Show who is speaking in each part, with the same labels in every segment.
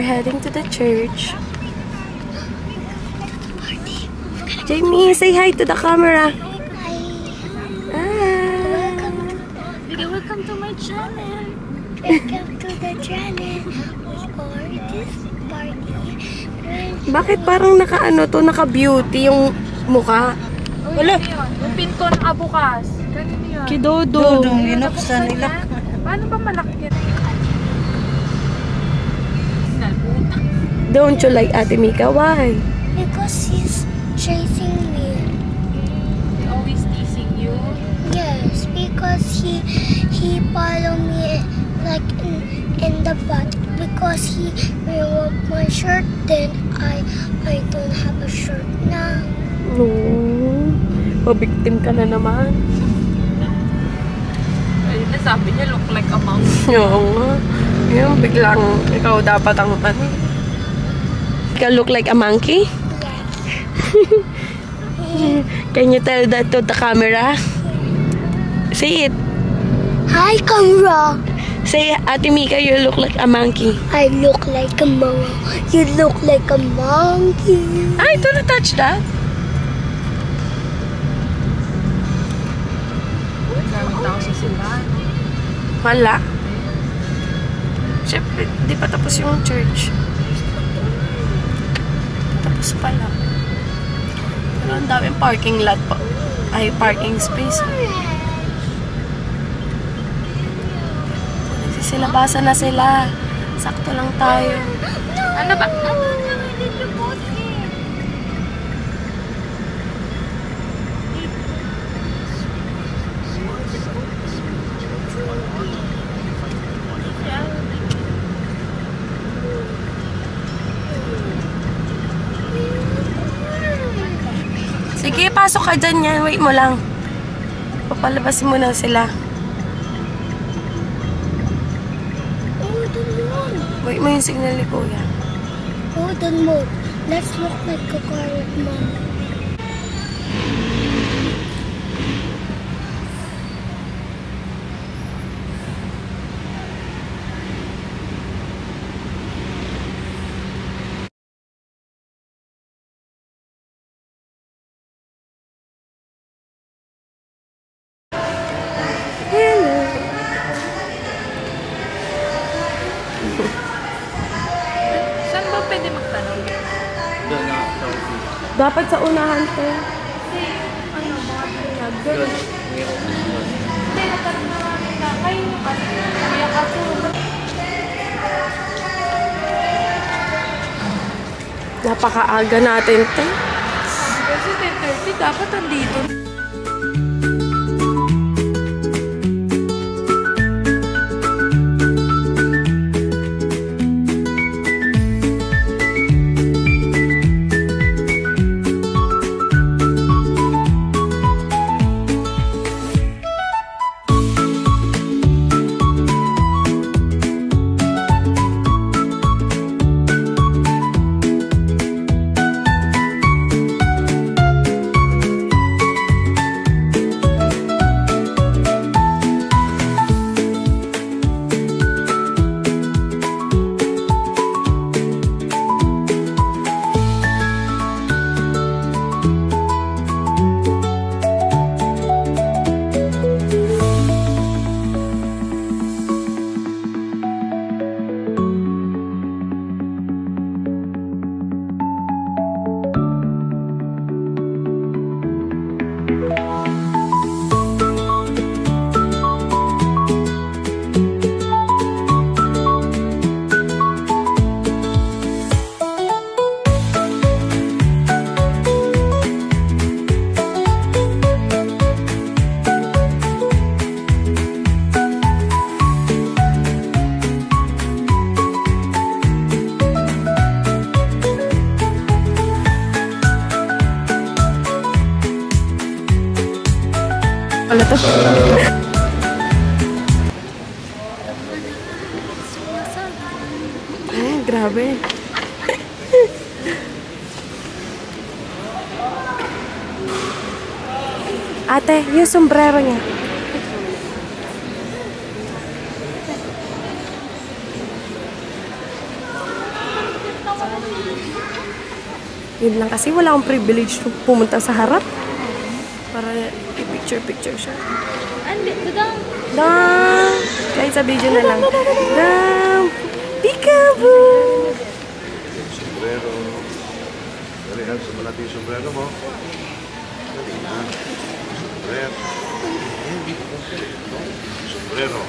Speaker 1: we're heading to the church. Jamie, say hi to the camera.
Speaker 2: Hi.
Speaker 1: Ah.
Speaker 2: Welcome to my channel. Welcome to the channel. Or this party.
Speaker 1: Bakit parang naka-beauty yung mukha?
Speaker 3: Wala. Yung pinto nakabukas. Ganun yun.
Speaker 1: Kidodo.
Speaker 3: Dodong, inuksan nila. Paano ba malaki yan?
Speaker 1: Don't you like Ate Mika? Why?
Speaker 2: Because he's chasing me.
Speaker 3: He always teasing you?
Speaker 2: Yes, because he follow me like in the butt. Because he removed my shirt, then I don't have a shirt now.
Speaker 1: No. Pabiktim ka na naman.
Speaker 3: Ayun na, sabi niya, look like a monkey.
Speaker 1: Oo nga. Yung biglang ikaw dapat ang Ikaw look like a monkey?
Speaker 2: Yes.
Speaker 1: Can you tell that to the camera? Say it.
Speaker 2: Hi, camera.
Speaker 1: Say, Ate Mika, you look like a monkey.
Speaker 2: I look like a monkey. You look like a monkey.
Speaker 1: Ay, don't touch that.
Speaker 3: Gamit ako sa simbahan.
Speaker 1: Wala. Siyempre, di pa tapos yung church. Tapos pala. Pero ang daming parking lot pa. Ay, parking space. Nagsisilabasa na sila. Sakto lang tayo.
Speaker 3: Ano ba?
Speaker 1: Sige, pasok ka dyan yan. Wait mo lang. Papalabasin mo na sila.
Speaker 2: Oh, the moon.
Speaker 1: Wait mo yung signal ni Kuya.
Speaker 2: Oh, the moon. Let's look like a carrot mom.
Speaker 3: Saan ba pwede magtanong?
Speaker 1: Dapat sa unahan to.
Speaker 3: Ano, mga binyag? Doon. Hindi, natanong namin na kayo kasi kaya kaso.
Speaker 1: Napakaaga natin to.
Speaker 3: Kasi 10:30 dapat andito.
Speaker 1: Wala to. Ay, grabe. Ate, yung sombrero niya. Yun lang kasi wala akong privilege to pumunta sa harap. Para i-picture siya.
Speaker 3: Dadang!
Speaker 1: Dam! Kahit sa video na lang. Dam! Peekaboo!
Speaker 4: Sombrero. Dali, Han, sumalat yung sombrero mo. Dali na. Sombrero. Sombrero.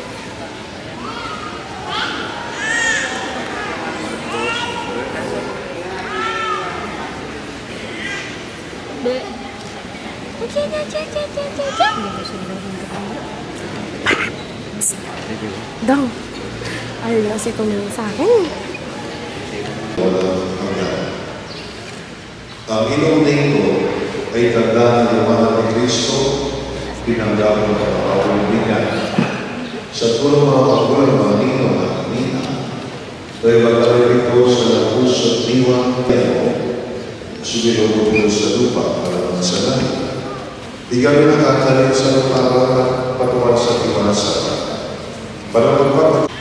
Speaker 1: Dam! Ayaw lang si tumingin sa akin.
Speaker 4: Ang inuuling ko ay tanda ng liwanag ni Kristo, pinanggap ng kapawang bigat. Sa tulong mga kagulang mga ninong at nina, ay magdalawin ko sa labus at diwa mo, sumilong sa lupa para sa langit. Di kami nakatalit sa lupa at patuwan sa tiwasa. Para magpapat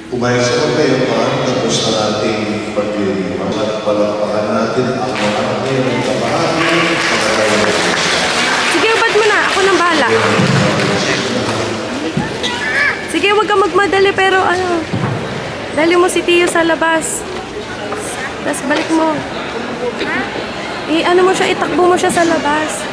Speaker 4: Kumain sa kapayapaan, tapos na nating pagliliman at palakpakan natin ang mga mayroong kabahagi sa kagaya.
Speaker 1: Sige, ubad mo na. Ako nang bahala. Sige, huwag kang magmadali pero ano, dali mo si Tio sa labas. Tapos balik mo. Ano mo siya, itakbo mo siya sa labas.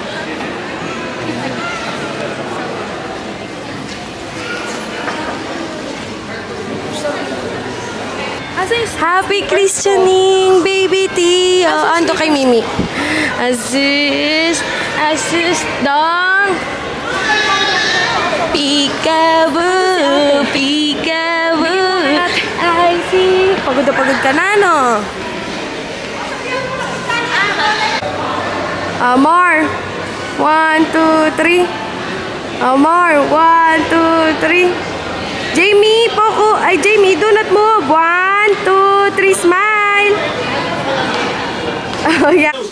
Speaker 1: Happy Christening, baby Tio. Ando kay Mimi. Assist dong. Peekaboo, peekaboo. I see. Pagod na pagod ka na, no? Amar. 1, 2, 3. Amar. 1, 2, 3. Jamie, Poco. Ay, Jamie, do not move. 1, 2, 3, smile. Oh, yeah.